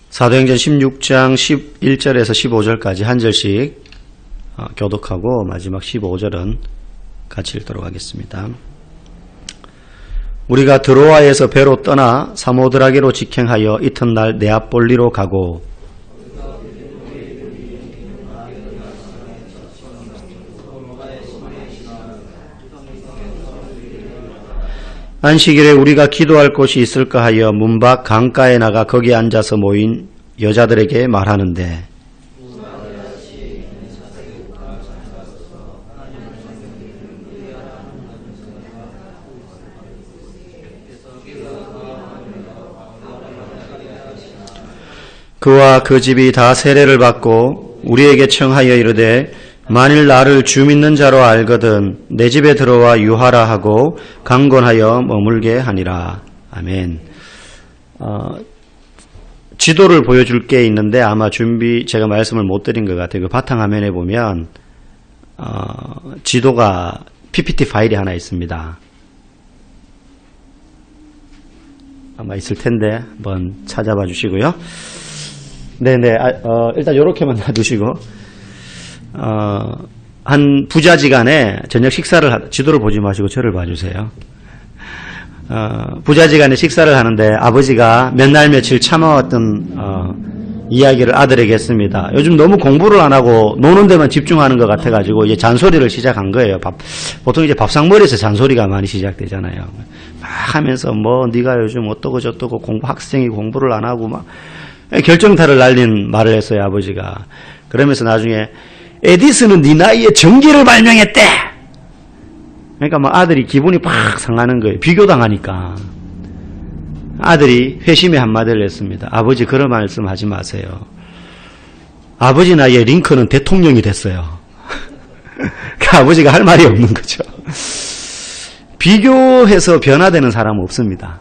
사도행전 16장 11절에서 15절까지 한 절씩 교독하고 마지막 15절은 같이 읽도록 하겠습니다. 우리가 드로아에서 배로 떠나 사모드라게로 직행하여 이튿날 네아폴리로 가고 안식일에 우리가 기도할 곳이 있을까 하여 문 밖 강가에 나가 거기 앉아서 모인 여자들에게 말하는데 그와 그 집이 다 세례를 받고 우리에게 청하여 이르되 만일 나를 주 믿는 자로 알거든 내 집에 들어와 유하라 하고 강권하여 머물게 하니라. 아멘. 지도를 보여줄 게 있는데 아마 제가 말씀을 못 드린 것 같아요. 그 바탕화면에 보면 지도가 PPT 파일이 하나 있습니다. 아마 있을 텐데 한번 찾아봐 주시고요. 네네. 일단 요렇게만 놔두시고 한 부자지간에 저녁 식사를 지도를 보지 마시고 저를 봐주세요. 부자지간에 식사를 하는데 아버지가 몇 날 며칠 참아왔던 이야기를 아들에게 했습니다. 요즘 너무 공부를 안 하고 노는 데만 집중하는 것 같아가지고 이제 잔소리를 시작한 거예요. 보통 이제 밥상머리에서 잔소리가 많이 시작되잖아요. 막 하면서 뭐 네가 요즘 어떠고 저떠고 학생이 공부를 안 하고 막 결정타를 날린 말을 했어요. 아버지가. 그러면서 나중에 에디슨은 네 나이에 전기를 발명했대. 그러니까 막 아들이 기분이 팍 상하는 거예요. 비교당하니까. 아들이 회심의 한마디를 했습니다. 아버지 그런 말씀 하지 마세요. 아버지 나이에 링컨은 대통령이 됐어요. 그 아버지가 할 말이 없는 거죠. 비교해서 변화되는 사람은 없습니다.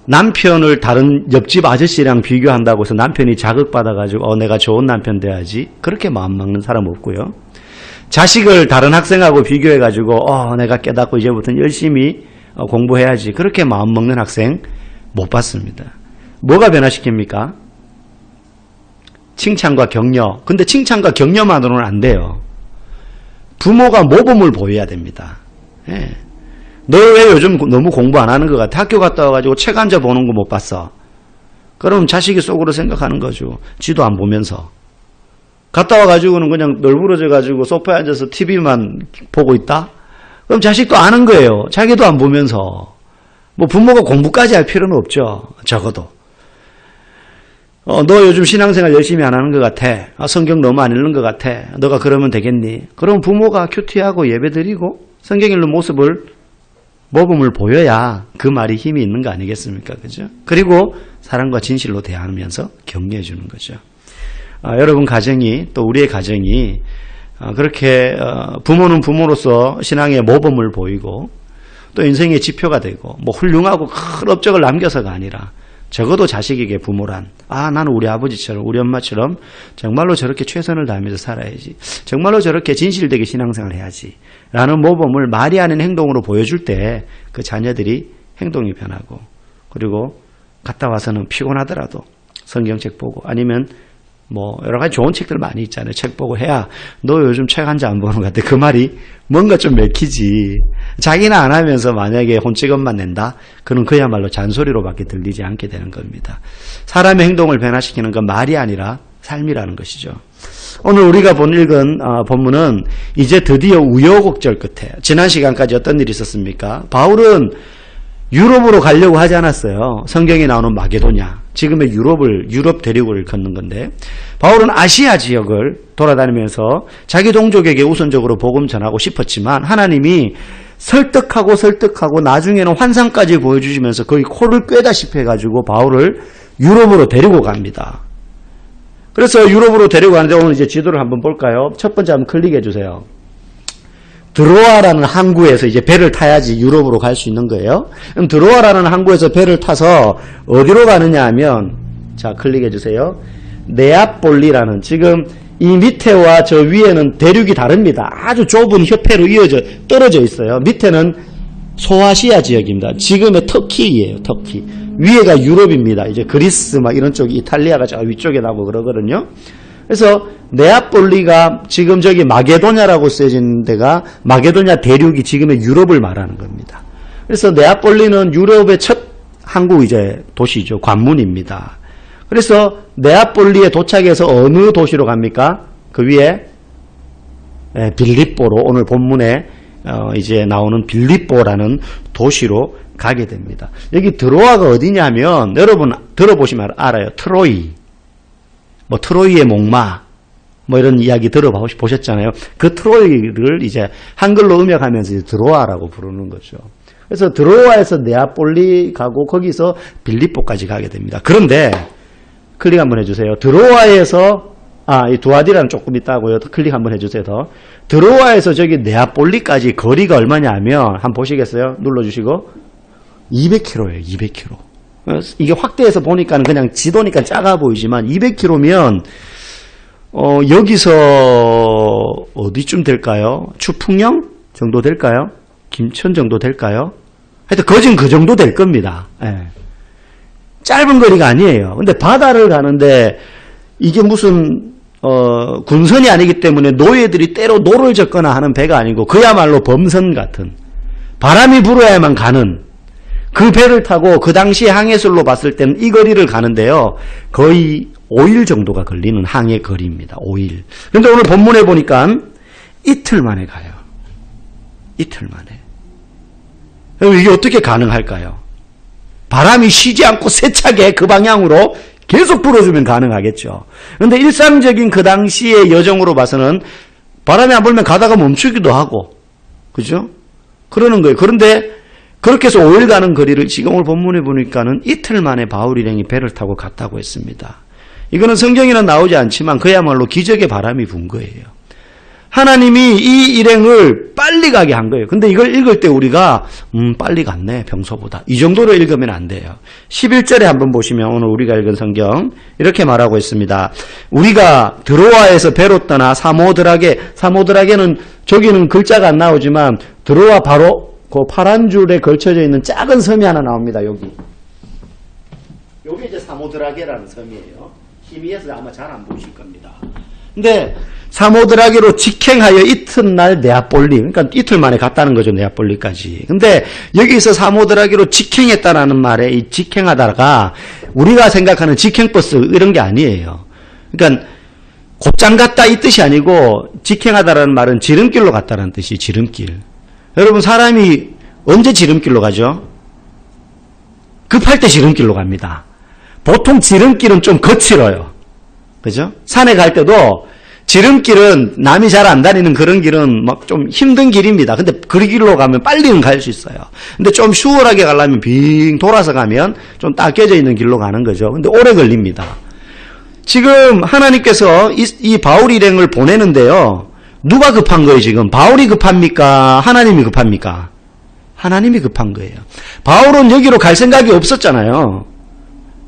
남편을 다른 옆집 아저씨랑 비교한다고 해서 남편이 자극받아가지고 내가 좋은 남편 돼야지 그렇게 마음 먹는 사람 없고요. 자식을 다른 학생하고 비교해가지고 내가 깨닫고 이제부터는 열심히 공부해야지 그렇게 마음 먹는 학생 못 봤습니다. 뭐가 변화시킵니까? 칭찬과 격려. 근데 칭찬과 격려만으로는 안 돼요. 부모가 모범을 보여야 됩니다. 예. 너 왜 요즘 너무 공부 안 하는 것 같아? 학교 갔다 와가지고 책 앉아 보는 거 못 봤어? 그럼 자식이 속으로 생각하는 거죠. 지도 안 보면서. 갔다 와가지고는 그냥 널브러져가지고 소파에 앉아서 TV만 보고 있다? 그럼 자식도 아는 거예요. 자기도 안 보면서. 뭐 부모가 공부까지 할 필요는 없죠. 적어도. 너 요즘 신앙생활 열심히 안 하는 것 같아. 성경 너무 안 읽는 것 같아. 너가 그러면 되겠니? 그럼 부모가 큐티하고 예배드리고 성경 읽는 모범을 보여야 그 말이 힘이 있는 거 아니겠습니까? 그죠? 그리고 사랑과 진실로 대하면서 격려해 주는 거죠. 여러분 가정이 또 우리의 가정이 그렇게 부모는 부모로서 신앙의 모범을 보이고 또 인생의 지표가 되고 뭐 훌륭하고 큰 업적을 남겨서가 아니라 적어도 자식에게 부모란 나는 우리 아버지처럼 우리 엄마처럼 정말로 저렇게 최선을 다하면서 살아야지. 정말로 저렇게 진실되게 신앙생활을 해야지. 라는 모범을 말이 아닌 행동으로 보여줄 때 그 자녀들이 행동이 변하고 그리고 갔다 와서는 피곤하더라도 성경책 보고 아니면 뭐 여러 가지 좋은 책들 많이 있잖아요. 책 보고 해야 너 요즘 책 한 장 안 보는 것 같아. 그 말이 뭔가 좀 맥히지. 자기는 안 하면서 만약에 혼찌검만 낸다? 그는 그야말로 잔소리로밖에 들리지 않게 되는 겁니다. 사람의 행동을 변화시키는 건 말이 아니라 삶이라는 것이죠. 오늘 우리가 읽은 본문은 이제 드디어 우여곡절 끝에 지난 시간까지 어떤 일이 있었습니까? 바울은 유럽으로 가려고 하지 않았어요. 성경에 나오는 마게도냐, 지금의 유럽 대륙을 걷는 건데 바울은 아시아 지역을 돌아다니면서 자기 동족에게 우선적으로 복음 전하고 싶었지만 하나님이 설득하고 나중에는 환상까지 보여주시면서 거의 코를 꿰다시피 해가지고 바울을 유럽으로 데리고 갑니다. 그래서 유럽으로 데리고 가는데 오늘 이제 지도를 한번 볼까요? 첫 번째 한번 클릭해 주세요. 드로아라는 항구에서 이제 배를 타야지 유럽으로 갈 수 있는 거예요. 그럼 드로아라는 항구에서 배를 타서 어디로 가느냐 하면 자 클릭해 주세요. 네아폴리라는 지금 이 밑에와 저 위에는 대륙이 다릅니다. 아주 좁은 협회로 떨어져 있어요. 밑에는 소아시아 지역입니다. 지금의 터키예요. 터키. 위에가 유럽입니다. 이제 그리스 막 이런 쪽이 이탈리아가 저 위쪽에 나고 그러거든요. 그래서 네아폴리가 지금 저기 마게도냐라고 쓰여진 데가 마게도냐 대륙이 지금의 유럽을 말하는 겁니다. 그래서 네아폴리는 유럽의 첫 한국 이제 도시죠. 관문입니다. 그래서 네아폴리에 도착해서 어느 도시로 갑니까? 그 위에 빌립보로 오늘 본문에 이제 나오는 빌립보라는 도시로 가게 됩니다. 여기 드로아가 어디냐면 여러분 들어보시면 알아요. 트로이. 뭐 트로이의 목마 뭐 이런 이야기 들어보셨잖아요. 그 트로이를 이제 한글로 음역하면서 이제 드로아라고 부르는 거죠. 그래서 드로아에서 네아폴리 가고 거기서 빌립보까지 가게 됩니다. 그런데 클릭 한번 해주세요. 드로아에서 이 두아디라는 조금 있다고요. 클릭 한번 해주세요. 더. 드로아에서 저기 네아폴리까지 거리가 얼마냐면 한번 보시겠어요? 눌러주시고 200km예요. 200km. 이게 확대해서 보니까는 그냥 지도니까 작아 보이지만 200km면 여기서 어디쯤 될까요? 추풍령 정도 될까요? 김천 정도 될까요? 하여튼 거진 그 정도 될 겁니다. 예. 짧은 거리가 아니에요. 근데 바다를 가는데 이게 무슨 군선이 아니기 때문에 노예들이 때로 노를 젓거나 하는 배가 아니고 그야말로 범선 같은 바람이 불어야만 가는 그 배를 타고 그 당시 항해술로 봤을 때는 이 거리를 가는데요. 거의 5일 정도가 걸리는 항해 거리입니다. 5일. 그런데 오늘 본문에 보니까 이틀 만에 가요. 이틀 만에. 이게 어떻게 가능할까요? 바람이 쉬지 않고 세차게 그 방향으로 계속 불어주면 가능하겠죠. 그런데 일상적인 그 당시의 여정으로 봐서는 바람이 안 불면 가다가 멈추기도 하고, 그죠? 그러는 거예요. 그런데 그렇게 해서 5일 가는 거리를 지금 오늘 본문에 보니까는 이틀 만에 바울 일행이 배를 타고 갔다고 했습니다. 이거는 성경에는 나오지 않지만 그야말로 기적의 바람이 분 거예요. 하나님이 이 일행을 빨리 가게 한 거예요. 근데 이걸 읽을 때 우리가 빨리 갔네 평소보다. 이 정도로 읽으면 안 돼요. 11절에 한번 보시면 오늘 우리가 읽은 성경 이렇게 말하고 있습니다. 우리가 드로아에서 배로 떠나 사모드라게는 저기는 글자가 안 나오지만 드로아 바로 그 파란 줄에 걸쳐져 있는 작은 섬이 하나 나옵니다. 여기 이제 사모드라게라는 섬이에요. 희미해서 아마 잘 안 보이실 겁니다. 근데 사모드라게로 직행하여 이튿날 네아폴리, 그러니까 이틀 만에 갔다는 거죠. 네아폴리까지. 근데 여기서 사모드라게로 직행했다라는 말에 이 직행하다가 우리가 생각하는 직행버스 이런 게 아니에요. 그러니까 곧장 갔다 이 뜻이 아니고 직행하다라는 말은 지름길로 갔다라는 뜻이 지름길. 여러분 사람이 언제 지름길로 가죠? 급할 때 지름길로 갑니다. 보통 지름길은 좀 거칠어요. 그죠? 산에 갈 때도 지름길은 남이 잘 안 다니는 그런 길은 막 좀 힘든 길입니다. 근데 그 길로 가면 빨리는 갈 수 있어요. 근데 좀 수월하게 가려면 빙 돌아서 가면 좀 닦여져 있는 길로 가는 거죠. 근데 오래 걸립니다. 지금 하나님께서 이 바울 일행을 보내는데요. 누가 급한 거예요, 지금? 바울이 급합니까? 하나님이 급합니까? 하나님이 급한 거예요. 바울은 여기로 갈 생각이 없었잖아요.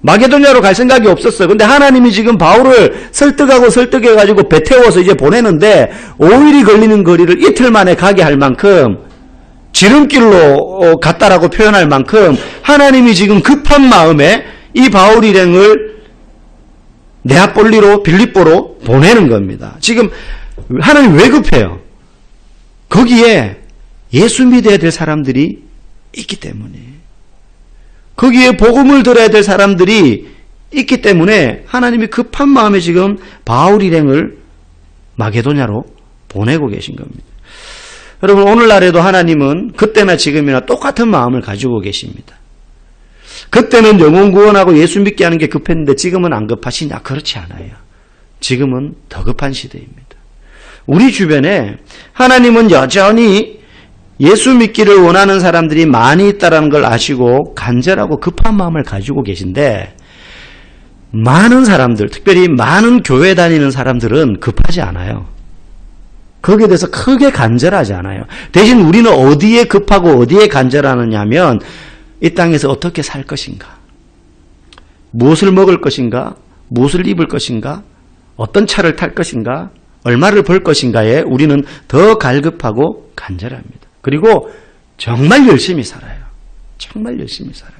마게도냐로 갈 생각이 없었어요. 근데 하나님이 지금 바울을 설득해가지고 배 태워서 이제 보내는데 5일이 걸리는 거리를 이틀 만에 가게 할 만큼 지름길로 갔다라고 표현할 만큼 하나님이 지금 급한 마음에 이 바울 일행을 네아폴리로 빌립보로 보내는 겁니다. 지금 하나님 왜 급해요? 거기에 예수 믿어야 될 사람들이 있기 때문에 거기에 복음을 들어야 될 사람들이 있기 때문에 하나님이 급한 마음에 지금 바울 일행을 마게도냐로 보내고 계신 겁니다. 여러분 오늘날에도 하나님은 그때나 지금이나 똑같은 마음을 가지고 계십니다. 그때는 영혼 구원하고 예수 믿게 하는 게 급했는데 지금은 안 급하시냐? 그렇지 않아요. 지금은 더 급한 시대입니다. 우리 주변에 하나님은 여전히 예수 믿기를 원하는 사람들이 많이 있다는 걸 아시고 간절하고 급한 마음을 가지고 계신데 많은 사람들, 특별히 많은 교회 다니는 사람들은 급하지 않아요. 거기에 대해서 크게 간절하지 않아요. 대신 우리는 어디에 급하고 어디에 간절하느냐 하면 이 땅에서 어떻게 살 것인가, 무엇을 먹을 것인가, 무엇을 입을 것인가, 어떤 차를 탈 것인가, 얼마를 벌 것인가에 우리는 더 갈급하고 간절합니다. 그리고 정말 열심히 살아요. 정말 열심히 살아요.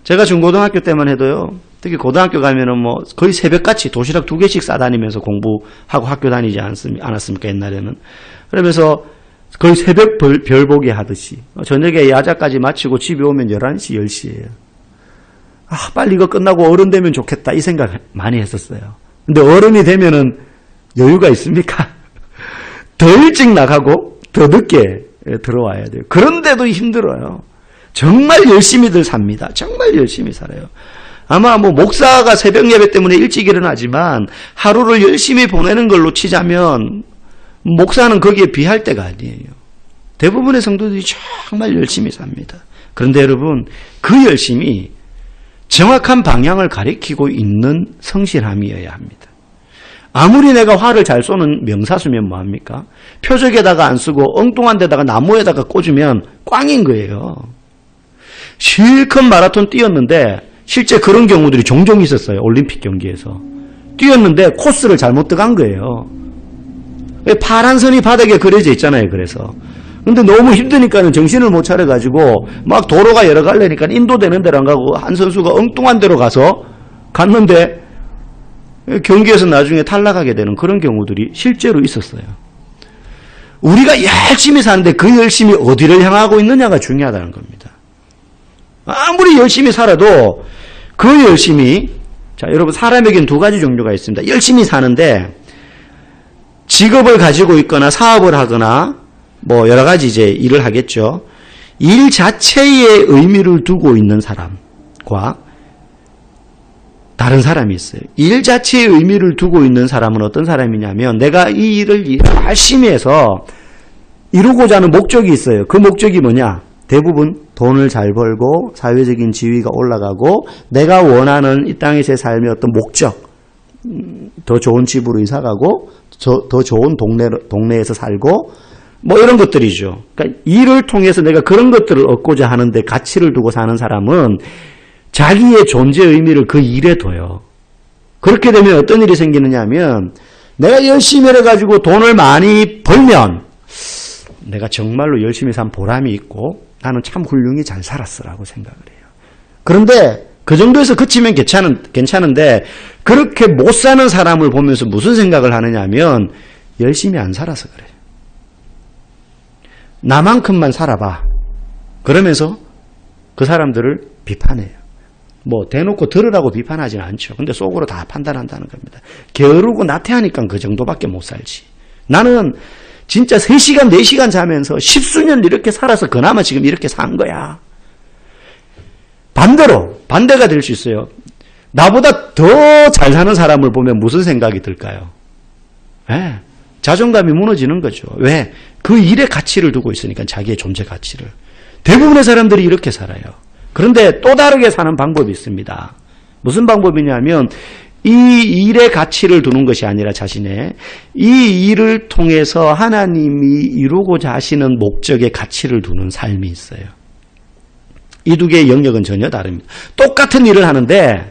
제가 중고등학교 때만 해도요, 특히 고등학교 가면은 뭐 거의 새벽같이 도시락 2개씩 싸다니면서 공부하고 학교 다니지 않았습니까, 옛날에는. 그러면서 거의 새벽 별보기 하듯이 저녁에 야자까지 마치고 집에 오면 11시, 10시예요. 아, 빨리 이거 끝나고 어른 되면 좋겠다 이 생각 많이 했었어요. 근데 어른이 되면은 여유가 있습니까? 더 일찍 나가고 더 늦게 들어와야 돼요. 그런데도 힘들어요. 정말 열심히들 삽니다. 정말 열심히 살아요. 아마 뭐 목사가 새벽 예배 때문에 일찍 일어나지만 하루를 열심히 보내는 걸로 치자면 목사는 거기에 비할 때가 아니에요. 대부분의 성도들이 정말 열심히 삽니다. 그런데 여러분, 그 열심이 정확한 방향을 가리키고 있는 성실함이어야 합니다. 아무리 내가 활을 잘 쏘는 명사수면 뭐합니까? 표적에다가 안 쓰고 엉뚱한 데다가 나무에다가 꽂으면 꽝인 거예요. 실컷 마라톤 뛰었는데 실제 그런 경우들이 종종 있었어요. 올림픽 경기에서. 뛰었는데 코스를 잘못 들어간 거예요. 파란 선이 바닥에 그려져 있잖아요. 그래서. 근데 너무 힘드니까는 정신을 못 차려가지고 막 도로가 여러 갈래니까 인도되는 데로 안 가고 한 선수가 엉뚱한 데로 가서 갔는데 경기에서 나중에 탈락하게 되는 그런 경우들이 실제로 있었어요. 우리가 열심히 사는데 그 열심이 어디를 향하고 있느냐가 중요하다는 겁니다. 아무리 열심히 살아도 그 열심이, 자, 여러분, 사람에겐 두 가지 종류가 있습니다. 열심히 사는데 직업을 가지고 있거나 사업을 하거나 뭐 여러 가지 이제 일을 하겠죠. 일 자체에 의미를 두고 있는 사람과 다른 사람이 있어요. 일 자체에 의미를 두고 있는 사람은 어떤 사람이냐면 내가 이 일을 열심히 해서 이루고자 하는 목적이 있어요. 그 목적이 뭐냐? 대부분 돈을 잘 벌고 사회적인 지위가 올라가고 내가 원하는 이 땅에서의 삶의 어떤 목적, 더 좋은 집으로 이사가고 더 좋은 동네에서 살고 뭐 이런 것들이죠. 그러니까 일을 통해서 내가 그런 것들을 얻고자 하는데 가치를 두고 사는 사람은 자기의 존재 의미를 그 일에 둬요. 그렇게 되면 어떤 일이 생기느냐 하면 내가 열심히 해가지고 돈을 많이 벌면 내가 정말로 열심히 산 보람이 있고 나는 참 훌륭히 잘 살았어라고 생각을 해요. 그런데 그 정도에서 그치면 괜찮은데 그렇게 못 사는 사람을 보면서 무슨 생각을 하느냐 하면 열심히 안 살아서 그래요. 나만큼만 살아봐. 그러면서 그 사람들을 비판해요. 뭐 대놓고 들으라고 비판하지는 않죠. 근데 속으로 다 판단한다는 겁니다. 게으르고 나태하니까 그 정도밖에 못 살지. 나는 진짜 3시간, 4시간 자면서 10수년 이렇게 살아서 그나마 지금 이렇게 산 거야. 반대로, 반대가 될 수 있어요. 나보다 더 잘 사는 사람을 보면 무슨 생각이 들까요? 네, 자존감이 무너지는 거죠. 왜? 그 일에 가치를 두고 있으니까 자기의 존재 가치를. 대부분의 사람들이 이렇게 살아요. 그런데 또 다르게 사는 방법이 있습니다. 무슨 방법이냐면 이 일의 가치를 두는 것이 아니라 자신의 이 일을 통해서 하나님이 이루고자 하시는 목적의 가치를 두는 삶이 있어요. 이 두 개의 영역은 전혀 다릅니다. 똑같은 일을 하는데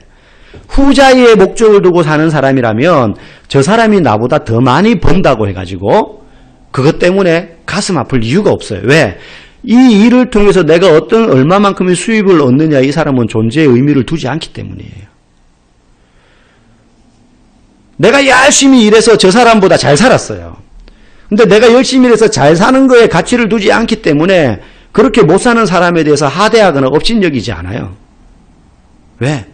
후자의 목적을 두고 사는 사람이라면 저 사람이 나보다 더 많이 번다고 해가지고 그것 때문에 가슴 아플 이유가 없어요. 왜? 이 일을 통해서 내가 어떤 얼마만큼의 수입을 얻느냐 이 사람은 존재의 의미를 두지 않기 때문이에요. 내가 열심히 일해서 저 사람보다 잘 살았어요. 근데 내가 열심히 일해서 잘 사는 거에 가치를 두지 않기 때문에 그렇게 못 사는 사람에 대해서 하대하거나 업신여기지 않아요. 왜?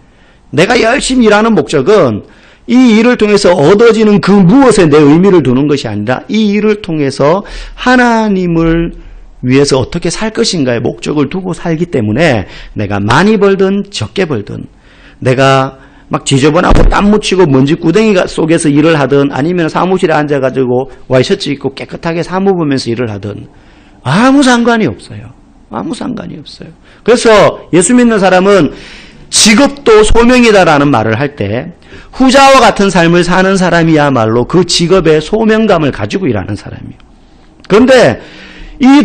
내가 열심히 일하는 목적은 이 일을 통해서 얻어지는 그 무엇에 내 의미를 두는 것이 아니라 이 일을 통해서 하나님을 위해서 어떻게 살 것인가의 목적을 두고 살기 때문에 내가 많이 벌든 적게 벌든 내가 막 지저분하고 땀 묻히고 먼지 구덩이 속에서 일을 하든 아니면 사무실에 앉아가지고 와이셔츠 입고 깨끗하게 사무 보면서 일을 하든 아무 상관이 없어요. 아무 상관이 없어요. 그래서 예수 믿는 사람은 직업도 소명이다라는 말을 할 때 후자와 같은 삶을 사는 사람이야말로 그 직업의 소명감을 가지고 일하는 사람이에요. 그런데 이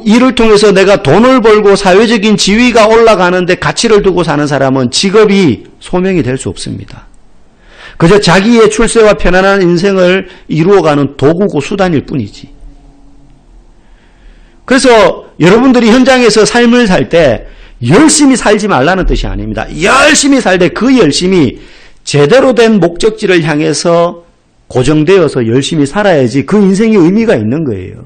일을 통해서 내가 돈을 벌고 사회적인 지위가 올라가는데 가치를 두고 사는 사람은 직업이 소명이 될 수 없습니다. 그저 자기의 출세와 편안한 인생을 이루어가는 도구고 수단일 뿐이지. 그래서 여러분들이 현장에서 삶을 살 때 열심히 살지 말라는 뜻이 아닙니다. 열심히 살 때 그 열심이 제대로 된 목적지를 향해서 고정되어서 열심히 살아야지 그 인생이 의미가 있는 거예요.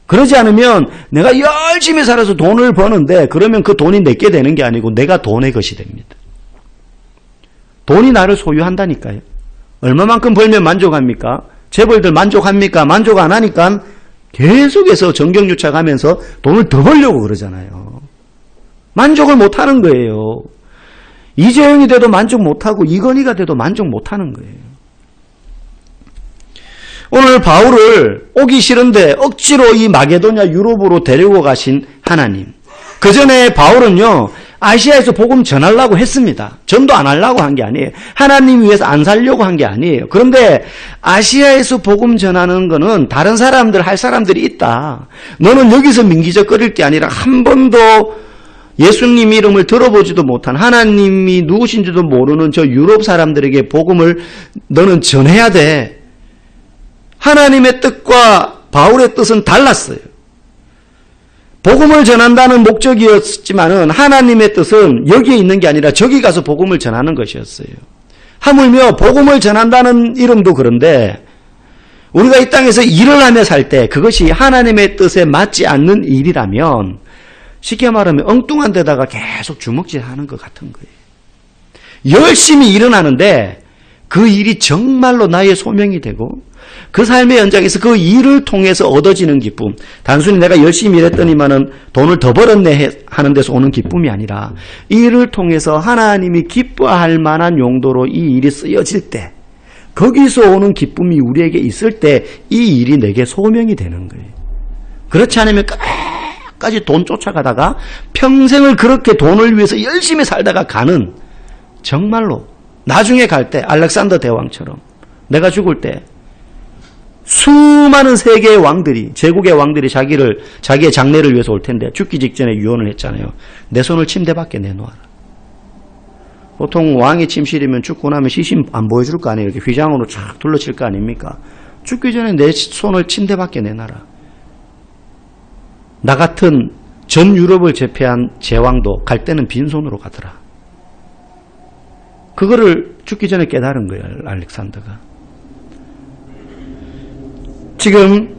그러지 않으면 내가 열심히 살아서 돈을 버는데 그러면 그 돈이 내게 되는 게 아니고 내가 돈의 것이 됩니다. 돈이 나를 소유한다니까요. 얼마만큼 벌면 만족합니까? 재벌들 만족합니까? 만족 안 하니까 계속해서 정경유착하면서 돈을 더 벌려고 그러잖아요. 만족을 못하는 거예요. 이재용이 돼도 만족 못하고 이건희가 돼도 만족 못하는 거예요. 오늘 바울을 오기 싫은데 억지로 이 마게도냐 유럽으로 데리고 가신 하나님. 그 전에 바울은요, 아시아에서 복음 전하려고 했습니다. 전도 안 하려고 한 게 아니에요. 하나님 위해서 안 살려고 한 게 아니에요. 그런데 아시아에서 복음 전하는 거는 다른 사람들 할 사람들이 있다. 너는 여기서 민기적거릴 게 아니라 한 번도 예수님 이름을 들어보지도 못한 하나님이 누구신지도 모르는 저 유럽 사람들에게 복음을 너는 전해야 돼. 하나님의 뜻과 바울의 뜻은 달랐어요. 복음을 전한다는 목적이었지만은 하나님의 뜻은 여기에 있는 게 아니라 저기 가서 복음을 전하는 것이었어요. 하물며 복음을 전한다는 이름도 그런데 우리가 이 땅에서 일을 하며 살 때 그것이 하나님의 뜻에 맞지 않는 일이라면 쉽게 말하면 엉뚱한 데다가 계속 주먹질하는 것 같은 거예요. 열심히 일은 하는데 그 일이 정말로 나의 소명이 되고 그 삶의 현장에서 그 일을 통해서 얻어지는 기쁨, 단순히 내가 열심히 일했더니만은 돈을 더 벌었네 하는 데서 오는 기쁨이 아니라 이 일을 통해서 하나님이 기뻐할 만한 용도로 이 일이 쓰여질 때 거기서 오는 기쁨이 우리에게 있을 때 이 일이 내게 소명이 되는 거예요. 그렇지 않으면 끝까지 돈 쫓아가다가 평생을 그렇게 돈을 위해서 열심히 살다가 가는, 정말로 나중에 갈 때 알렉산더 대왕처럼 내가 죽을 때 수많은 세계의 왕들이, 제국의 왕들이 자기의 장래를 위해서 올 텐데 죽기 직전에 유언을 했잖아요. 내 손을 침대 밖에 내놓아라. 보통 왕의 침실이면 죽고 나면 시신 안 보여줄 거 아니에요. 이렇게 휘장으로 쫙 둘러칠 거 아닙니까? 죽기 전에 내 손을 침대 밖에 내놔라. 나 같은 전 유럽을 제패한 제왕도 갈 때는 빈손으로 가더라. 그거를 죽기 전에 깨달은 거예요, 알렉산더가. 지금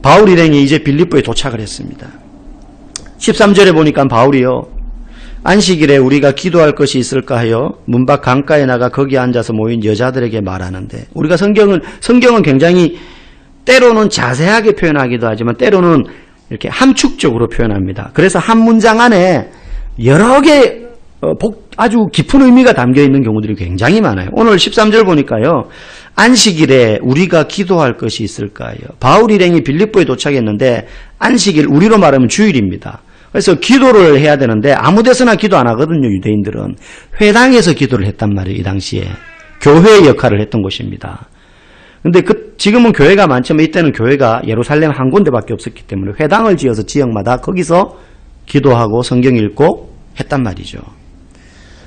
바울 일행이 이제 빌립보에 도착을 했습니다. 13절에 보니까 바울이요, 안식일에 우리가 기도할 것이 있을까 하여 문 밖 강가에 나가 거기 앉아서 모인 여자들에게 말하는데, 우리가 성경은 굉장히 때로는 자세하게 표현하기도 하지만 때로는 이렇게 함축적으로 표현합니다. 그래서 한 문장 안에 여러 개 아주 깊은 의미가 담겨 있는 경우들이 굉장히 많아요. 오늘 13절 보니까요, 안식일에 우리가 기도할 것이 있을까요? 바울 일행이 빌립보에 도착했는데 안식일, 우리로 말하면 주일입니다. 그래서 기도를 해야 되는데 아무 데서나 기도 안 하거든요. 유대인들은 회당에서 기도를 했단 말이에요. 이 당시에 교회의 역할을 했던 곳입니다. 근데 지금은 교회가 많지만 이때는 교회가 예루살렘 한 군데밖에 없었기 때문에 회당을 지어서 지역마다 거기서 기도하고 성경 읽고 했단 말이죠.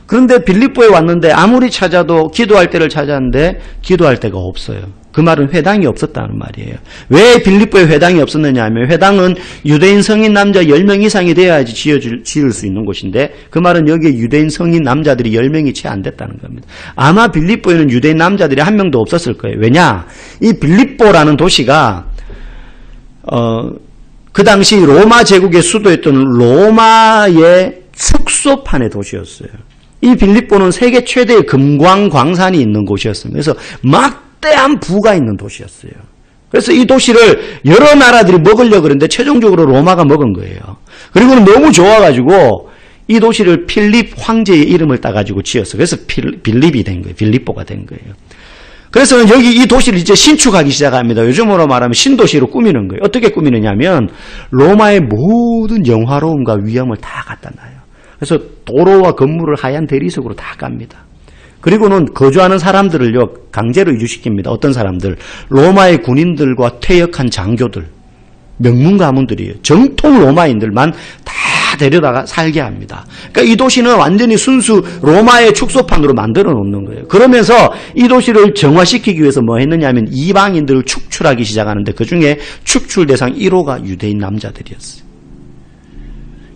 그런데 빌립보에 왔는데 아무리 찾아도 기도할 때를 찾았는데 기도할 데가 없어요. 그 말은 회당이 없었다는 말이에요. 왜 빌립보에 회당이 없었느냐 하면 회당은 유대인 성인 남자 10명 이상이 되어야지 지을 수 있는 곳인데 그 말은 여기에 유대인 성인 남자들이 10명이 채 안 됐다는 겁니다. 아마 빌립보에는 유대인 남자들이 한 명도 없었을 거예요. 왜냐? 이 빌립보라는 도시가 그 당시 로마 제국의 수도였던 로마의 축소판의 도시였어요. 이 빌립보는 세계 최대의 금광 광산이 있는 곳이었습니다. 그래서 막대한 부가 있는 도시였어요. 그래서 이 도시를 여러 나라들이 먹으려고 그랬는데 최종적으로 로마가 먹은 거예요. 그리고는 너무 좋아가지고 이 도시를 필립 황제의 이름을 따가지고 지었어요. 그래서 빌립이 된 거예요. 빌립보가 된 거예요. 그래서 여기 이 도시를 이제 신축하기 시작합니다. 요즘으로 말하면 신도시로 꾸미는 거예요. 어떻게 꾸미느냐면 로마의 모든 영화로움과 위엄을 다 갖다 놔요. 그래서 도로와 건물을 하얀 대리석으로 다 깝니다. 그리고는 거주하는 사람들을요, 강제로 이주시킵니다. 어떤 사람들? 로마의 군인들과 퇴역한 장교들, 명문 가문들이에요. 정통 로마인들만 다 데려다가 살게 합니다. 그러니까 이 도시는 완전히 순수 로마의 축소판으로 만들어 놓는 거예요. 그러면서 이 도시를 정화시키기 위해서 뭐 했느냐면 이방인들을 축출하기 시작하는데 그중에 축출 대상 1호가 유대인 남자들이었어요.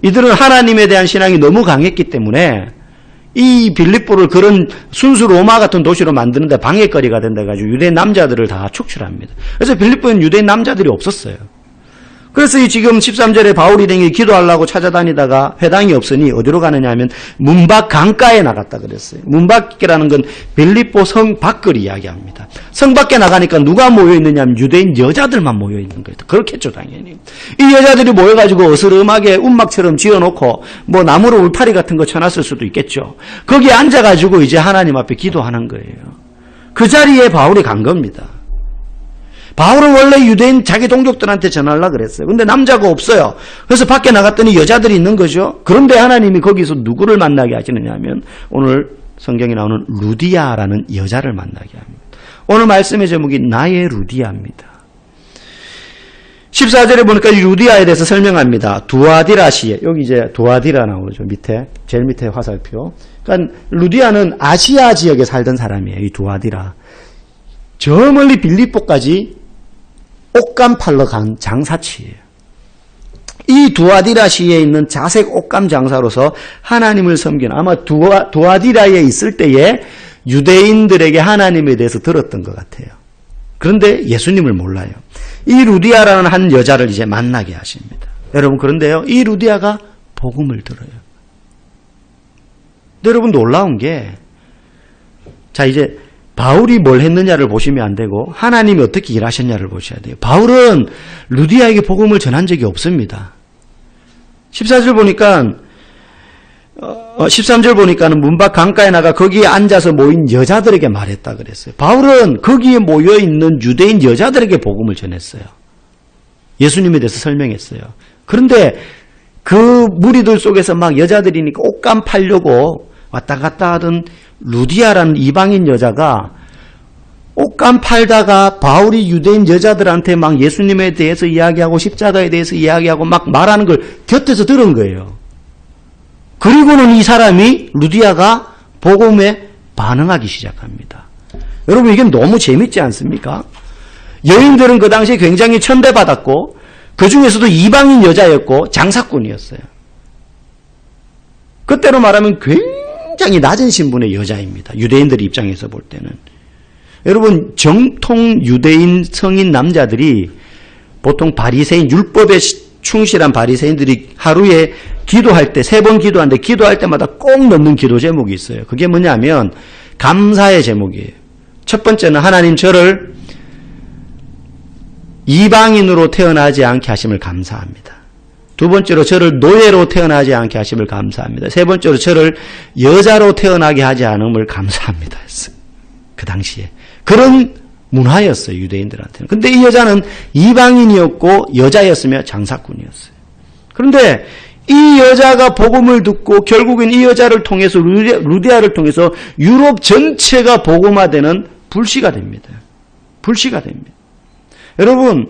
이들은 하나님에 대한 신앙이 너무 강했기 때문에 이 빌립보를 그런 순수 로마 같은 도시로 만드는데 방해거리가 된다 해가지고 유대인 남자들을 다 축출합니다. 그래서 빌립보에는 유대인 남자들이 없었어요. 그래서 이 지금 13절에 바울이 댕기 기도하려고 찾아다니다가 회당이 없으니 어디로 가느냐 하면 문 밖 강가에 나갔다 그랬어요. 문 밖이라는 건 빌립보 성 밖을 이야기합니다. 성 밖에 나가니까 누가 모여있느냐 하면 유대인 여자들만 모여있는 거예요. 그렇겠죠 당연히. 이 여자들이 모여가지고 어스름하게 움막처럼 지어놓고 뭐 나무로 울타리 같은 거 쳐놨을 수도 있겠죠. 거기에 앉아가지고 이제 하나님 앞에 기도하는 거예요. 그 자리에 바울이 간 겁니다. 바울은 원래 유대인 자기 동족들한테 전하려고 그랬어요. 근데 남자가 없어요. 그래서 밖에 나갔더니 여자들이 있는 거죠. 그런데 하나님이 거기서 누구를 만나게 하시느냐 하면 오늘 성경에 나오는 루디아라는 여자를 만나게 합니다. 오늘 말씀의 제목이 나의 루디아입니다. 14절에 보니까 이 루디아에 대해서 설명합니다. 두아디라시에 여기 이제 두아디라 나오죠. 밑에 제일 밑에 화살표. 그러니까 루디아는 아시아 지역에 살던 사람이에요. 이 두아디라. 저 멀리 빌립보까지 옷감 팔러 간 장사치예요. 이 두아디라시에 있는 자색 옷감 장사로서 하나님을 섬기는 아마 두아디라에 있을 때에 유대인들에게 하나님에 대해서 들었던 것 같아요. 그런데 예수님을 몰라요. 이 루디아라는 한 여자를 이제 만나게 하십니다. 여러분 그런데요. 이 루디아가 복음을 들어요. 여러분 놀라운 게 자 이제 바울이 뭘 했느냐를 보시면 안 되고 하나님이 어떻게 일하셨냐를 보셔야 돼요. 바울은 루디아에게 복음을 전한 적이 없습니다. 14절 보니까 13절 보니까는 문 밖 강가에 나가 거기에 앉아서 모인 여자들에게 말했다 그랬어요. 바울은 거기에 모여있는 유대인 여자들에게 복음을 전했어요. 예수님에 대해서 설명했어요. 그런데 그 무리들 속에서 막 여자들이니까 옷감 팔려고 왔다 갔다 하던 루디아라는 이방인 여자가 옷감 팔다가 바울이 유대인 여자들한테 막 예수님에 대해서 이야기하고 십자가에 대해서 이야기하고 막 말하는 걸 곁에서 들은 거예요. 그리고는 이 사람이 루디아가 복음에 반응하기 시작합니다. 여러분 이게 너무 재밌지 않습니까? 여인들은 그 당시에 굉장히 천대받았고 그 중에서도 이방인 여자였고 장사꾼이었어요. 그때로 말하면 굉장히 낮은 신분의 여자입니다. 유대인들 입장에서 볼 때는. 여러분 정통 유대인 성인 남자들이 보통 바리새인 율법에 충실한 바리새인들이 하루에 기도할 때 3번 기도하는데 기도할 때마다 꼭 넣는 기도 제목이 있어요. 그게 뭐냐면 감사의 제목이에요. 첫 번째는 하나님 저를 이방인으로 태어나지 않게 하심을 감사합니다. 두 번째로 저를 노예로 태어나지 않게 하심을 감사합니다. 세 번째로 저를 여자로 태어나게 하지 않음을 감사합니다. 했어요. 그 당시에. 그런 문화였어요. 유대인들한테는. 근데 이 여자는 이방인이었고 여자였으며 장사꾼이었어요. 그런데 이 여자가 복음을 듣고 결국엔 이 여자를 통해서 루디아를 통해서 유럽 전체가 복음화되는 불씨가 됩니다. 불씨가 됩니다. 여러분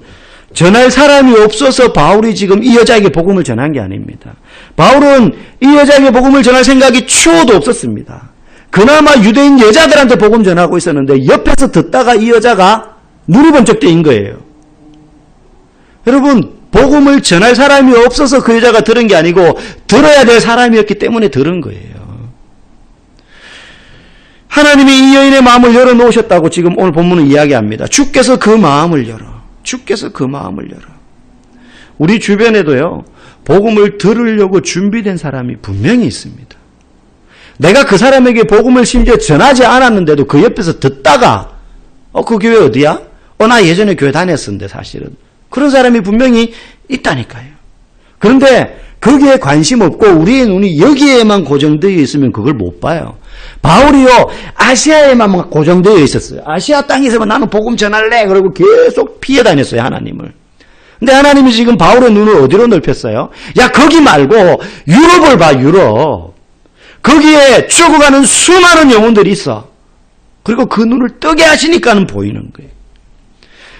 전할 사람이 없어서 바울이 지금 이 여자에게 복음을 전한 게 아닙니다. 바울은 이 여자에게 복음을 전할 생각이 추호도 없었습니다. 그나마 유대인 여자들한테 복음 전하고 있었는데 옆에서 듣다가 이 여자가 눈이 번쩍 뜨인 거예요. 여러분 복음을 전할 사람이 없어서 그 여자가 들은 게 아니고 들어야 될 사람이었기 때문에 들은 거예요. 하나님이 이 여인의 마음을 열어놓으셨다고 지금 오늘 본문은 이야기합니다. 주께서 그 마음을 열어. 주께서 그 마음을 열어. 우리 주변에도요. 복음을 들으려고 준비된 사람이 분명히 있습니다. 내가 그 사람에게 복음을 심지어 전하지 않았는데도 그 옆에서 듣다가 그 교회 어디야? 나 예전에 교회 다녔었는데 사실은. 그런 사람이 분명히 있다니까요. 그런데 거기에 관심 없고 우리의 눈이 여기에만 고정되어 있으면 그걸 못 봐요. 바울이요. 아시아에만 고정되어 있었어요. 아시아 땅에서만 나는 복음 전할래. 그러고 계속 피해 다녔어요. 하나님을. 근데 하나님이 지금 바울의 눈을 어디로 넓혔어요? 야 거기 말고 유럽을 봐. 유럽. 거기에 죽어가는 수많은 영혼들이 있어. 그리고 그 눈을 뜨게 하시니까는 보이는 거예요.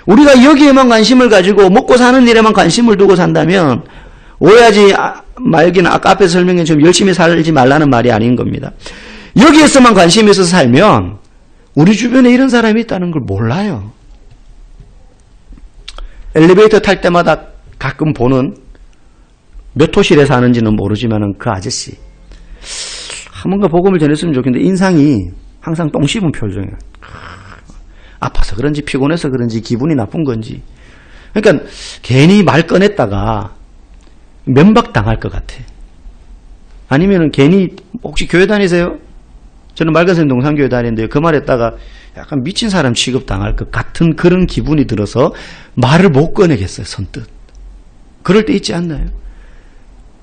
우리가 여기에만 관심을 가지고 먹고 사는 일에만 관심을 두고 산다면 오해하지 말기는 아까 앞에서 설명한 좀 열심히 살지 말라는 말이 아닌 겁니다. 여기에서만 관심이 있어서 살면 우리 주변에 이런 사람이 있다는 걸 몰라요. 엘리베이터 탈 때마다 가끔 보는 몇 호실에 사는지는 모르지만 그 아저씨 뭔가 복음을 전했으면 좋겠는데 인상이 항상 똥 씹은 표정이에요. 아파서 그런지 피곤해서 그런지 기분이 나쁜 건지. 그러니까 괜히 말 꺼냈다가 면박당할 것 같아. 아니면은 괜히 혹시 교회 다니세요? 저는 맑은샘 동산교회 다니는데요. 그 말했다가 약간 미친 사람 취급당할 것 같은 그런 기분이 들어서 말을 못 꺼내겠어요. 선뜻. 그럴 때 있지 않나요?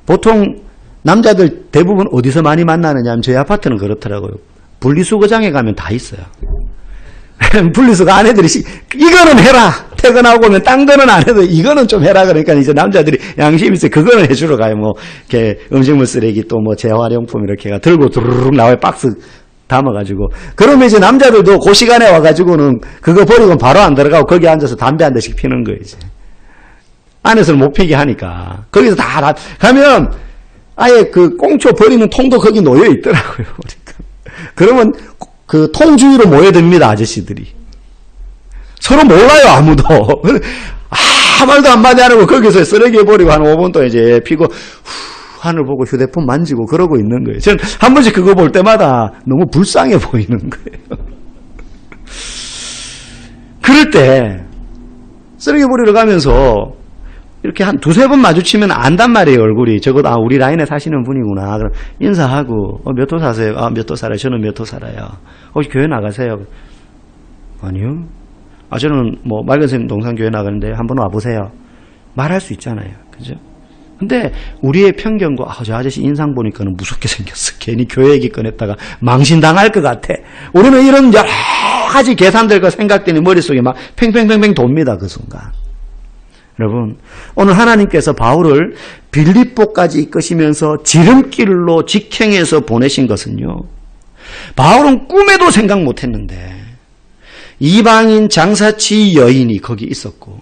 보통 남자들 대부분 어디서 많이 만나느냐 하면 저희 아파트는 그렇더라고요. 분리수거장에 가면 다 있어요. 분리수거 아내들이 이거는 해라. 퇴근하고 오면 딴 거는 안 해도 이거는 좀 해라. 그러니까 이제 남자들이 양심 있어요. 그거는 해주러 가요. 뭐 이렇게 음식물 쓰레기 또 뭐 재활용품 이렇게 들고 두루룩 나와요. 박스 담아가지고. 그러면 이제 남자들도 그 시간에 와가지고는 그거 버리고 바로 안 들어가고 거기 앉아서 담배 한 대씩 피는 거예요. 이제. 안에서는 못 피게 하니까. 거기서 다 가면 아예 그 꽁초 버리는 통도 거기 놓여 있더라고요. 그러니까. 그러면 그 통 주위로 모여듭니다. 아저씨들이. 서로 몰라요. 아무도. 아무 말도 한마디 안 하고 거기서 쓰레기 버리고 한 5분 동안 이제 피고 하늘 보고 휴대폰 만지고 그러고 있는 거예요. 저는 한 번씩 그거 볼 때마다 너무 불쌍해 보이는 거예요. 그럴 때 쓰레기 버리러 가면서 이렇게 한 두세 번 마주치면 안단 말이에요. 얼굴이. 적어도 우리 라인에 사시는 분이구나. 그럼 인사하고 몇 호 사세요? 몇 호 살아요? 저는 몇 호 살아요. 혹시 교회 나가세요? 아니요. 저는 뭐 맑은샘 동산교회 나가는데 한번 와보세요. 말할 수 있잖아요. 그죠? 근데 우리의 편견과 저 아저씨 인상 보니까는 무섭게 생겼어. 괜히 교회 얘기 꺼냈다가 망신당할 것 같아. 우리는 이런 여러 가지 계산들과 생각들이 머릿속에 막 팽팽팽팽 돕니다. 그 순간. 여러분, 오늘 하나님께서 바울을 빌립보까지 이끄시면서 지름길로 직행해서 보내신 것은요. 바울은 꿈에도 생각 못했는데 이방인 장사치 여인이 거기 있었고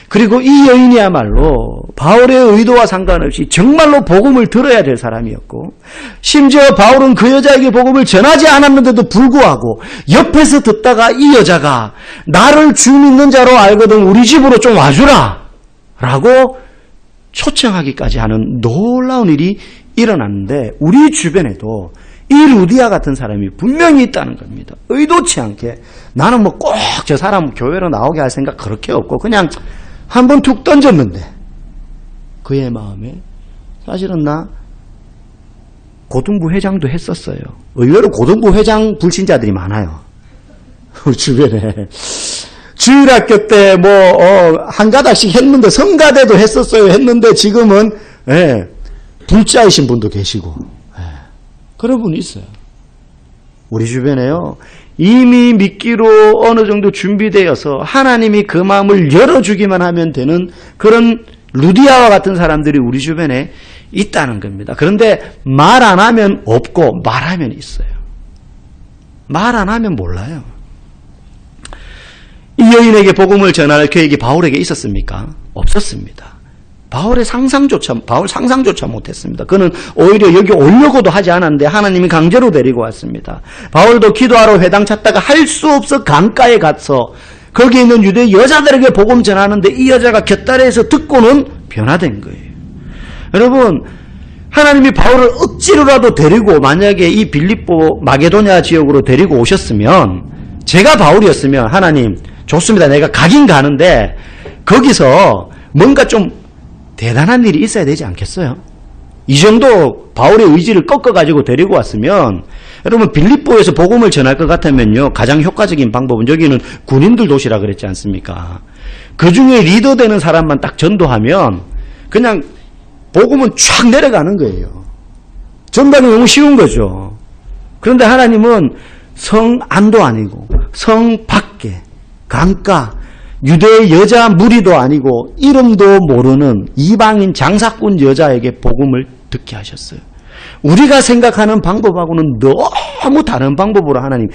그리고 이 여인이야말로 바울의 의도와 상관없이 정말로 복음을 들어야 될 사람이었고 심지어 바울은 그 여자에게 복음을 전하지 않았는데도 불구하고 옆에서 듣다가 이 여자가 나를 주 믿는 자로 알거든 우리 집으로 좀 와주라 라고 초청하기까지 하는 놀라운 일이 일어났는데 우리 주변에도 이 루디아 같은 사람이 분명히 있다는 겁니다. 의도치 않게 나는 뭐 꼭 저 사람 교회로 나오게 할 생각 그렇게 없고 그냥 한번 툭 던졌는데 그의 마음에 사실은 나 고등부 회장도 했었어요. 의외로 고등부 회장 불신자들이 많아요. 우리 주변에. 주일학교 때 뭐 한 가닥씩 했는데 성가대도 했었어요. 했는데 지금은 불자이신 분도 계시고 그런 분이 있어요. 우리 주변에요. 이미 믿기로 어느 정도 준비되어서 하나님이 그 마음을 열어주기만 하면 되는 그런 루디아와 같은 사람들이 우리 주변에 있다는 겁니다. 그런데 말 안 하면 없고 말하면 있어요. 말 안 하면 몰라요. 이 여인에게 복음을 전할 계획이 바울에게 있었습니까? 없었습니다. 바울 상상조차 못했습니다. 그는 오히려 여기 오려고도 하지 않았는데 하나님이 강제로 데리고 왔습니다. 바울도 기도하러 회당 찾다가 할 수 없어 강가에 가서 거기 있는 유대 여자들에게 복음 전하는데 이 여자가 곁다리에서 듣고는 변화된 거예요. 여러분, 하나님이 바울을 억지로라도 데리고 만약에 이 빌립보 마게도냐 지역으로 데리고 오셨으면 제가 바울이었으면 하나님 좋습니다. 내가 가긴 가는데 거기서 뭔가 좀 대단한 일이 있어야 되지 않겠어요? 이 정도 바울의 의지를 꺾어가지고 데리고 왔으면 여러분 빌립보에서 복음을 전할 것 같으면요. 가장 효과적인 방법은 여기는 군인들 도시라 그랬지 않습니까? 그 중에 리더 되는 사람만 딱 전도하면 그냥 복음은 쫙 내려가는 거예요. 전달이 너무 쉬운 거죠. 그런데 하나님은 성 안도 아니고 성 밖에 강가 유대 여자 무리도 아니고 이름도 모르는 이방인 장사꾼 여자에게 복음을 듣게 하셨어요. 우리가 생각하는 방법하고는 너무 다른 방법으로 하나님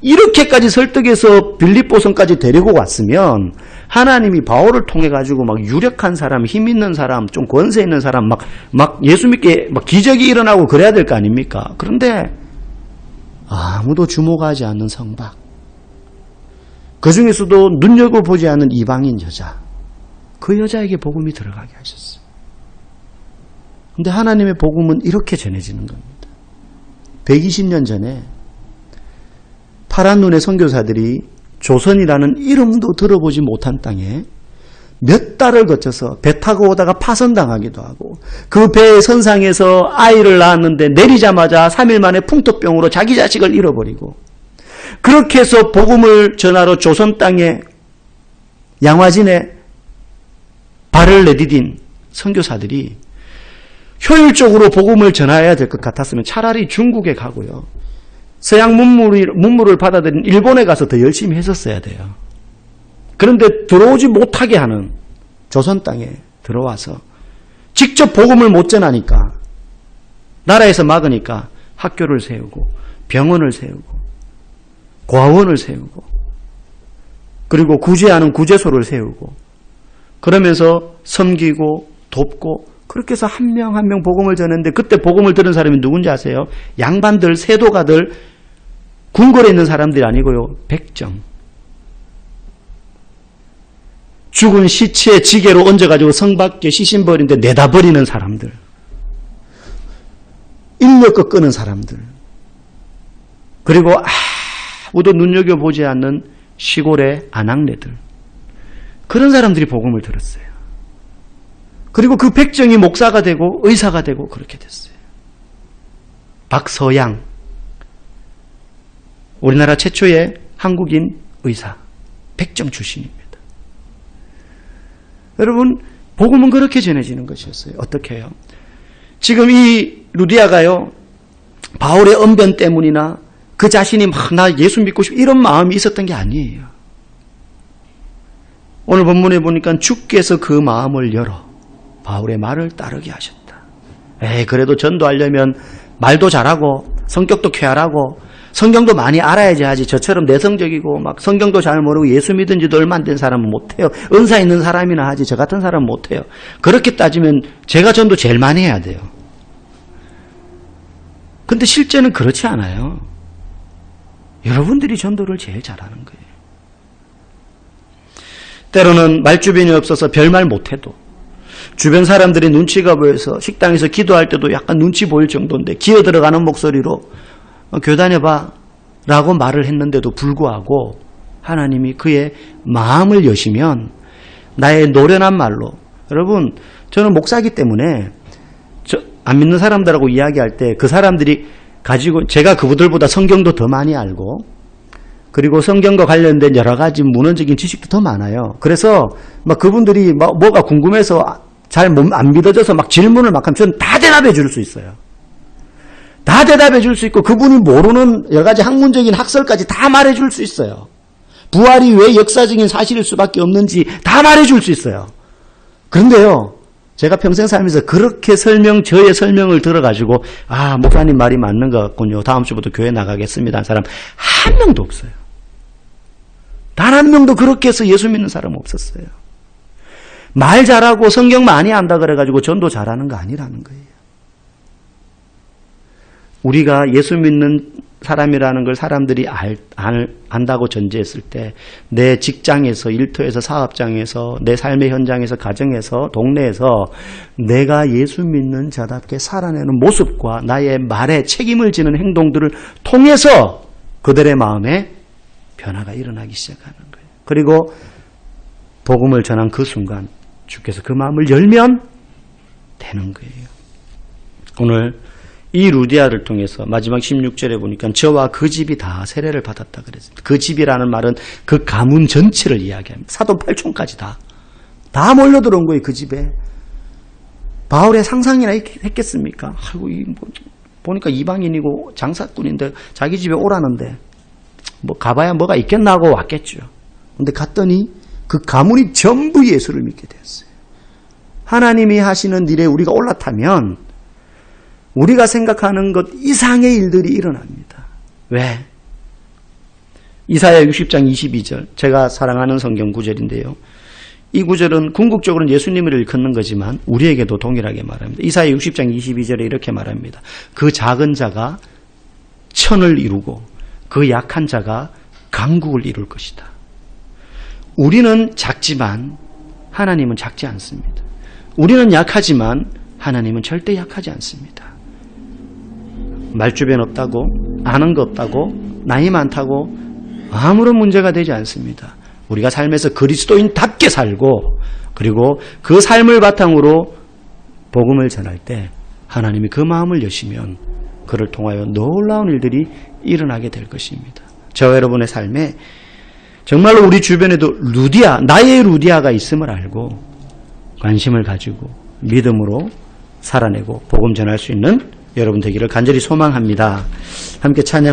이렇게까지 설득해서 빌립보성까지 데리고 왔으면 하나님이 바울을 통해 가지고 막 유력한 사람, 힘 있는 사람, 좀 권세 있는 사람, 막 예수 믿게 막 기적이 일어나고 그래야 될 거 아닙니까? 그런데 아무도 주목하지 않는 성박, 그 중에서도 눈여겨보지 않는 이방인 여자, 그 여자에게 복음이 들어가게 하셨어요. 근데 하나님의 복음은 이렇게 전해지는 겁니다. 120년 전에 파란 눈의 선교사들이 조선이라는 이름도 들어보지 못한 땅에 몇 달을 거쳐서 배 타고 오다가 파선당하기도 하고, 그 배의 선상에서 아이를 낳았는데 내리자마자 3일 만에 풍토병으로 자기 자식을 잃어버리고, 그렇게 해서 복음을 전하러 조선 땅에 양화진에 발을 내디딘 선교사들이 효율적으로 복음을 전해야 될 것 같았으면 차라리 중국에 가고요, 서양 문물을 받아들인 일본에 가서 더 열심히 했었어야 돼요. 그런데 들어오지 못하게 하는 조선 땅에 들어와서 직접 복음을 못 전하니까, 나라에서 막으니까 학교를 세우고 병원을 세우고 고아원을 세우고, 그리고 구제하는 구제소를 세우고, 그러면서 섬기고 돕고, 그렇게 해서 한 명 한 명 복음을 전했는데, 그때 복음을 들은 사람이 누군지 아세요? 양반들, 세도가들, 궁궐에 있는 사람들이 아니고요, 백정. 죽은 시체에 지게로 얹어가지고 성 밖에 시신버린데 내다 버리는 사람들, 인력거 끄는 사람들, 그리고 아무도 눈여겨보지 않는 시골의 아낙네들, 그런 사람들이 복음을 들었어요. 그리고 그 백정이 목사가 되고 의사가 되고 그렇게 됐어요. 박서양, 우리나라 최초의 한국인 의사, 백정 출신입니다. 여러분, 복음은 그렇게 전해지는 것이었어요. 어떻게 해요? 지금 이 루디아가요, 바울의 언변 때문이나 그 자신이 막 나 예수 믿고 싶어 이런 마음이 있었던 게 아니에요. 오늘 본문에 보니까 주께서 그 마음을 열어 바울의 말을 따르게 하셨다. 그래도 전도하려면 말도 잘하고 성격도 쾌활하고 성경도 많이 알아야지 하지, 저처럼 내성적이고 막 성경도 잘 모르고 예수 믿은 지도 얼마 안 된 사람은 못해요. 은사 있는 사람이나 하지 저 같은 사람은 못해요. 그렇게 따지면 제가 전도 제일 많이 해야 돼요. 근데 실제는 그렇지 않아요. 여러분들이 전도를 제일 잘하는 거예요. 때로는 말주변이 없어서 별말 못해도 주변 사람들이 눈치가 보여서 식당에서 기도할 때도 약간 눈치 보일 정도인데 기어들어가는 목소리로 교단해봐 라고 말을 했는데도 불구하고 하나님이 그의 마음을 여시면 나의 노련한 말로, 여러분 저는 목사이기 때문에 안 믿는 사람들하고 이야기할 때 그 사람들이 가지고, 제가 그분들보다 성경도 더 많이 알고 그리고 성경과 관련된 여러 가지 문헌적인 지식도 더 많아요. 그래서 막 그분들이 뭐가 궁금해서 잘 안 믿어져서 막 질문을 막 하면 저는 다 대답해 줄 수 있어요. 다 대답해 줄 수 있고 그분이 모르는 여러 가지 학문적인 학설까지 다 말해 줄 수 있어요. 부활이 왜 역사적인 사실일 수밖에 없는지 다 말해 줄 수 있어요. 그런데요, 제가 평생 살면서 그렇게 저의 설명을 들어가지고 목사님 말이 맞는 것 같군요, 다음 주부터 교회 나가겠습니다 한 사람 한 명도 없어요. 단 한 명도 그렇게 해서 예수 믿는 사람 없었어요. 말 잘하고 성경 많이 안다 그래가지고 전도 잘하는 거 아니라는 거예요. 우리가 예수 믿는 사람이라는 걸 사람들이 안다고 전제했을 때 내 직장에서, 일터에서, 사업장에서, 내 삶의 현장에서, 가정에서, 동네에서 내가 예수 믿는 자답게 살아내는 모습과 나의 말에 책임을 지는 행동들을 통해서 그들의 마음에 변화가 일어나기 시작하는 거예요. 그리고 복음을 전한 그 순간 주께서 그 마음을 열면 되는 거예요. 오늘 이 루디아를 통해서 마지막 16절에 보니까 저와 그 집이 다 세례를 받았다 그랬습니다. 그 집이라는 말은 그 가문 전체를 이야기합니다. 사돈 8촌까지 다 몰려들어온 거예요. 그 집에. 바울의 상상이나 했겠습니까? 아이고, 보니까 이방인이고 장사꾼인데 자기 집에 오라는데 가봐야 뭐가 있겠나 하고 왔겠죠. 근데 갔더니 그 가문이 전부 예수를 믿게 되었어요. 하나님이 하시는 일에 우리가 올라타면 우리가 생각하는 것 이상의 일들이 일어납니다. 왜? 이사야 60장 22절, 제가 사랑하는 성경 구절인데요. 이 구절은 궁극적으로는 예수님을 일컫는 거지만 우리에게도 동일하게 말합니다. 이사야 60장 22절에 이렇게 말합니다. 그 작은 자가 천을 이루고 그 약한 자가 강국을 이룰 것이다. 우리는 작지만 하나님은 작지 않습니다. 우리는 약하지만 하나님은 절대 약하지 않습니다. 말주변 없다고, 아는 거 없다고, 나이 많다고 아무런 문제가 되지 않습니다. 우리가 삶에서 그리스도인답게 살고 그리고 그 삶을 바탕으로 복음을 전할 때 하나님이 그 마음을 여시면 그를 통하여 놀라운 일들이 일어나게 될 것입니다. 저와 여러분의 삶에 정말로 우리 주변에도 루디아, 나의 루디아가 있음을 알고 관심을 가지고 믿음으로 살아내고 복음 전할 수 있는 여러분 되기를 간절히 소망합니다. 함께 찬양